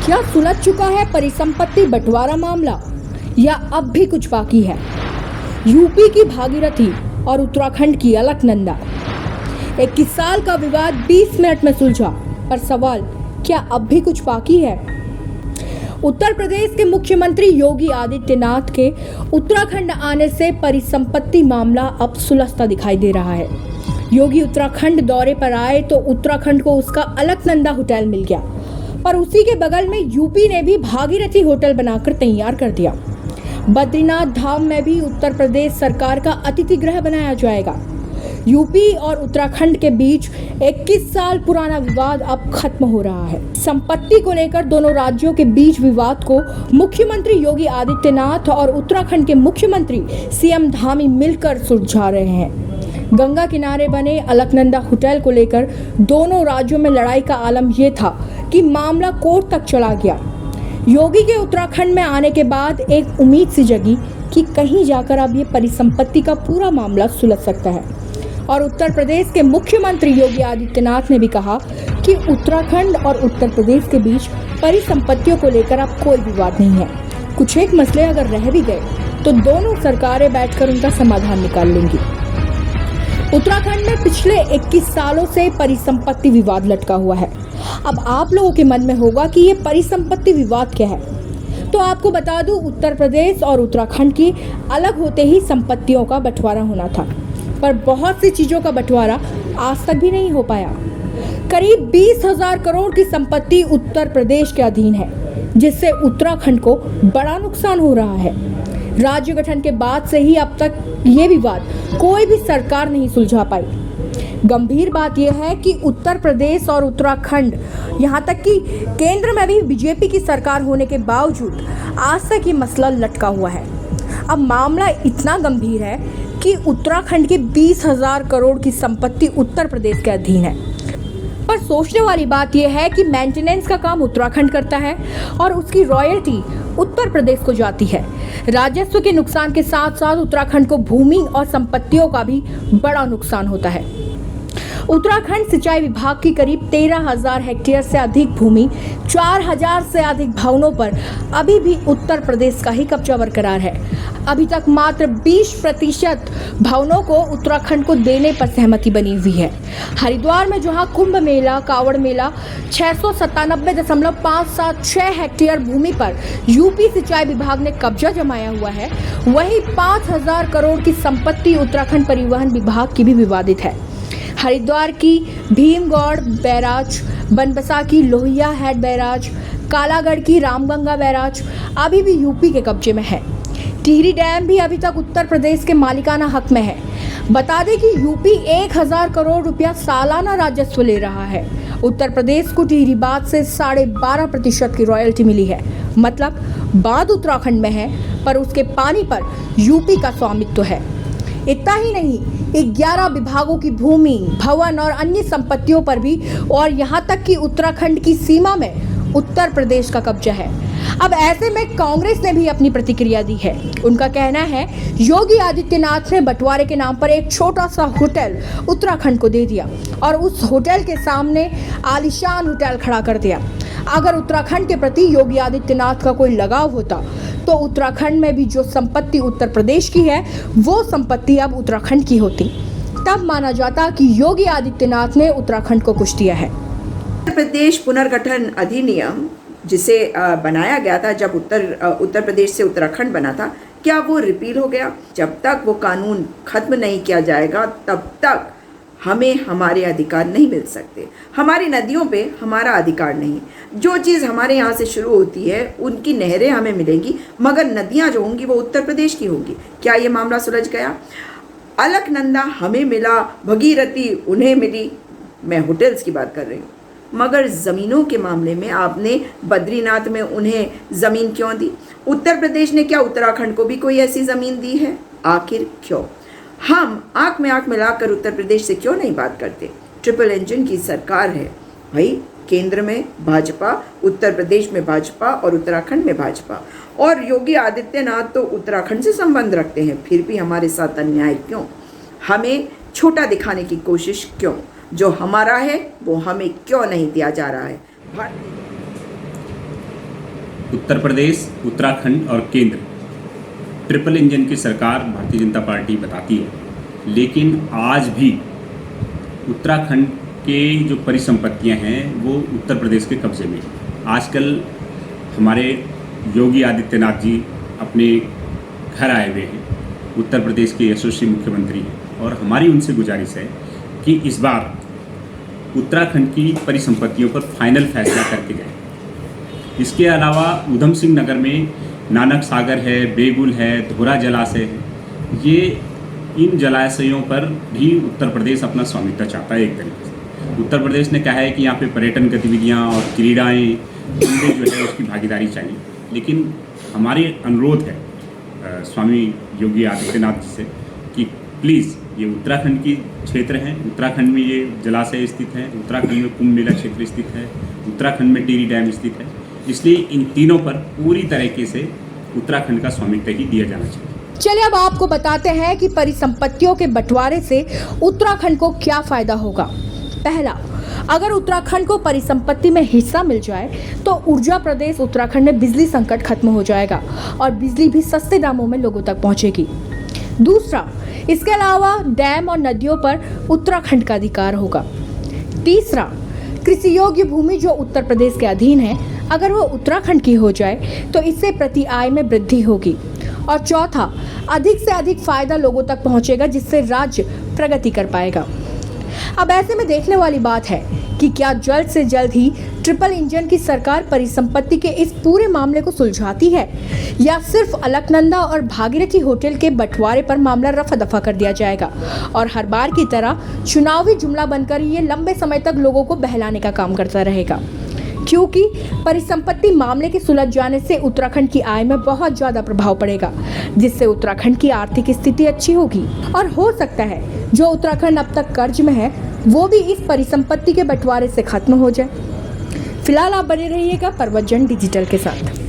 क्या सुलझ चुका है परिसंपत्ति बंटवारा मामला या अब भी कुछ बाकी है? यूपी की भागीरथी और उत्तराखंड की अलकनंदा। 21 साल का विवाद 20 मिनट में सुलझा, पर सवाल क्या अब भी कुछ बाकी है? उत्तर प्रदेश के मुख्यमंत्री योगी आदित्यनाथ के उत्तराखंड आने से परिसंपत्ति मामला अब सुलझता दिखाई दे रहा है। योगी उत्तराखंड दौरे पर आए तो उत्तराखंड को उसका अलकनंदा होटल मिल गया, और उसी के बगल में यूपी ने भी भागीरथी होटल बनाकर तैयार कर दिया। बद्रीनाथ धाम में भी उत्तर प्रदेश सरकार का अतिथि गृह बनाया जाएगा। यूपी और उत्तराखंड के बीच 21 साल पुराना विवाद अब खत्म हो रहा है। संपत्ति को लेकर दोनों राज्यों के बीच विवाद को मुख्यमंत्री योगी आदित्यनाथ और उत्तराखंड के मुख्यमंत्री सीएम धामी मिलकर सुलझा रहे हैं। गंगा किनारे बने अलकनंदा होटल को लेकर दोनों राज्यों में लड़ाई का आलम यह था कि मामला कोर्ट तक चला गया। योगी के उत्तराखंड में आने के बाद एक उम्मीद सी जगी कि कहीं जाकर अब ये परिसंपत्ति का पूरा मामला सुलझ सकता है। और उत्तर प्रदेश के मुख्यमंत्री योगी आदित्यनाथ ने भी कहा कि उत्तराखंड और उत्तर प्रदेश के बीच परिसंपत्तियों को लेकर अब कोई विवाद नहीं है। कुछ एक मसले अगर रह भी गए तो दोनों सरकारें बैठकर उनका समाधान निकाल लेंगी। उत्तराखंड में पिछले 21 सालों से परिसंपत्ति विवाद लटका हुआ है। अब आप लोगों के मन में होगा कि ये परिसंपत्ति विवाद क्या है, तो आपको बता दूं, उत्तर प्रदेश और उत्तराखंड की अलग होते ही संपत्तियों का बंटवारा होना था, पर बहुत सी चीजों का बंटवारा आज तक भी नहीं हो पाया। करीब 20,000 करोड़ की संपत्ति उत्तर प्रदेश के अधीन है, जिससे उत्तराखंड को बड़ा नुकसान हो रहा है। राज्य गठन के बाद से ही अब तक ये विवाद कोई भी सरकार नहीं सुलझा पाई। गंभीर बात यह है कि उत्तर प्रदेश और उत्तराखंड, यहाँ तक कि केंद्र में भी बीजेपी की सरकार होने के बावजूद आज तक ये मसला लटका हुआ है। अब मामला इतना गंभीर है कि उत्तराखंड की 20,000 करोड़ की संपत्ति उत्तर प्रदेश के अधीन है। पर सोचने वाली बात यह है कि मेंटेनेंस का काम उत्तराखंड करता है और उसकी रॉयल्टी उत्तर प्रदेश को जाती है। राजस्व के नुकसान के साथ साथ उत्तराखंड को भूमि और संपत्तियों का भी बड़ा नुकसान होता है। उत्तराखंड सिंचाई विभाग की करीब 13,000 हेक्टेयर से अधिक भूमि, 4,000 से अधिक भवनों पर अभी भी उत्तर प्रदेश का ही कब्जा बरकरार है। अभी तक मात्र 20% भवनों को उत्तराखंड को देने पर सहमति बनी हुई है। हरिद्वार में जहां कुंभ मेला, कावड़ मेला 697.576 हेक्टेयर भूमि पर यूपी सिंचाई विभाग ने कब्जा जमाया हुआ है, वहीं 5,000 करोड़ की संपत्ति उत्तराखंड परिवहन विभाग की भी विवादित है। हरिद्वार की भीमगौड़ बैराज, बनबसा की लोहिया हेड बैराज, कालागढ़ की रामगंगा बैराज अभी भी यूपी के कब्जे में है। टिहरी डैम भी अभी तक उत्तर प्रदेश के मालिकाना हक में है। बता दें कि यूपी 1,000 करोड़ रुपया सालाना राजस्व ले रहा है। उत्तर प्रदेश को टिहरी बांध से 12.5% की रॉयल्टी मिली है। मतलब बांध उत्तराखंड में है, पर उसके पानी पर यूपी का स्वामित्व है। इतना ही नहीं, 11 विभागों की भूमि, भवन और अन्य संपत्तियों पर भी, और यहाँ तक कि उत्तराखंड की सीमा में उत्तर प्रदेश का कब्जा है। अब ऐसे में कांग्रेस ने भी अपनी प्रतिक्रिया दी है। उनका कहना है योगी आदित्यनाथ ने बंटवारे के नाम पर एक छोटा सा होटल उत्तराखंड को दे दिया और उस होटल के सामने आलीशान होटल खड़ा कर दिया। अगर उत्तराखंड के प्रति योगी आदित्यनाथ का कोई लगाव होता तो उत्तराखंड में भी जो संपत्ति उत्तर प्रदेश की है वो संपत्ति अब उत्तराखंड की होती। तब माना जाता कि योगी आदित्यनाथ ने उत्तराखंड को कुछ दिया है। उत्तर प्रदेश पुनर्गठन अधिनियम जिसे बनाया गया था जब उत्तर प्रदेश से उत्तराखंड बना था, क्या वो रिपील हो गया? जब तक वो कानून खत्म नहीं किया जाएगा तब तक हमें हमारे अधिकार नहीं मिल सकते। हमारी नदियों पे हमारा अधिकार नहीं। जो चीज़ हमारे यहाँ से शुरू होती है उनकी नहरें हमें मिलेंगी, मगर नदियाँ जो होंगी वो उत्तर प्रदेश की होंगी। क्या ये मामला सुलझ गया? अलकनंदा हमें मिला, भगीरथी उन्हें मिली, मैं होटल्स की बात कर रही हूँ, मगर ज़मीनों के मामले में आपने बद्रीनाथ में उन्हें ज़मीन क्यों दी? उत्तर प्रदेश ने क्या उत्तराखंड को भी कोई ऐसी ज़मीन दी है? आखिर क्यों? हम आंख में आंख मिलाकर उत्तर प्रदेश से क्यों नहीं बात करते? ट्रिपल इंजन की सरकार है भाई, केंद्र में भाजपा, उत्तर प्रदेश में भाजपा और उत्तराखंड में भाजपा, और योगी आदित्यनाथ तो उत्तराखंड से संबंध रखते हैं, फिर भी हमारे साथ अन्याय क्यों? हमें छोटा दिखाने की कोशिश क्यों? जो हमारा है वो हमें क्यों नहीं दिया जा रहा है? उत्तर प्रदेश, उत्तराखंड और केंद्र ट्रिपल इंजन की सरकार भारतीय जनता पार्टी बताती है, लेकिन आज भी उत्तराखंड के जो परिसंपत्तियां हैं वो उत्तर प्रदेश के कब्जे में हैं। आजकल हमारे योगी आदित्यनाथ जी अपने घर आए हुए हैं, उत्तर प्रदेश के यशस्वी मुख्यमंत्री हैं, और हमारी उनसे गुजारिश है कि इस बार उत्तराखंड की परिसंपत्तियों पर फाइनल फैसला करके जाए। इसके अलावा उधम सिंह नगर में नानक सागर है, बेगुल है, धोरा जलाशय है, ये इन जलाशयों पर भी उत्तर प्रदेश अपना स्वामित्व चाहता है। एक तरीके से उत्तर प्रदेश ने कहा है कि यहाँ पे पर्यटन गतिविधियाँ और क्रीड़ाएँ उनमें जो है उसकी भागीदारी चाहिए, लेकिन हमारी अनुरोध है स्वामी योगी आदित्यनाथ जी से कि प्लीज़ ये उत्तराखंड की क्षेत्र हैं, उत्तराखंड में ये जलाशय स्थित हैं, उत्तराखंड में कुंभ मेला क्षेत्र स्थित है, उत्तराखंड में टिहरी डैम स्थित है, इसलिए इन तीनों पर पूरी तरीके से उत्तराखंड का स्वामित्व ही दिया जाना चाहिए। चलिए अब आपको बताते हैं कि परिसंपत्तियों के बंटवारे से उत्तराखंड को क्या फायदा होगा। पहला, अगर उत्तराखंड को परिसंपत्ति में हिस्सा मिल जाए तो ऊर्जा प्रदेश उत्तराखंड में बिजली संकट खत्म हो जाएगा और बिजली भी सस्ते दामों में लोगों तक पहुंचेगी। दूसरा, इसके अलावा डैम और नदियों पर उत्तराखंड का अधिकार होगा। तीसरा, कृषि योग्य भूमि जो उत्तर प्रदेश के अधीन है, अगर वो उत्तराखंड की हो जाए तो इससे प्रति आय में वृद्धि होगी। और चौथा, अधिक से अधिक फायदा लोगों तक पहुंचेगा, जिससे राज्य प्रगति कर पाएगा। अब ऐसे में देखने वाली बात है कि क्या जल्द से जल्द ही ट्रिपल इंजन की सरकार परिसंपत्ति के इस पूरे मामले को सुलझाती है, या सिर्फ अलकनंदा और भागीरथी होटल के बंटवारे पर मामला रफा दफा कर दिया जाएगा और हर बार की तरह चुनावी जुमला बनकर ये लंबे समय तक लोगों को बहलाने का काम करता रहेगा। क्योंकि परिसंपत्ति मामले के सुलझ जाने से उत्तराखंड की आय में बहुत ज्यादा प्रभाव पड़ेगा, जिससे उत्तराखंड की आर्थिक स्थिति अच्छी होगी और हो सकता है जो उत्तराखंड अब तक कर्ज में है वो भी इस परिसंपत्ति के बंटवारे से खत्म हो जाए। फिलहाल आप बने रहिएगा प्रवचन डिजिटल के साथ।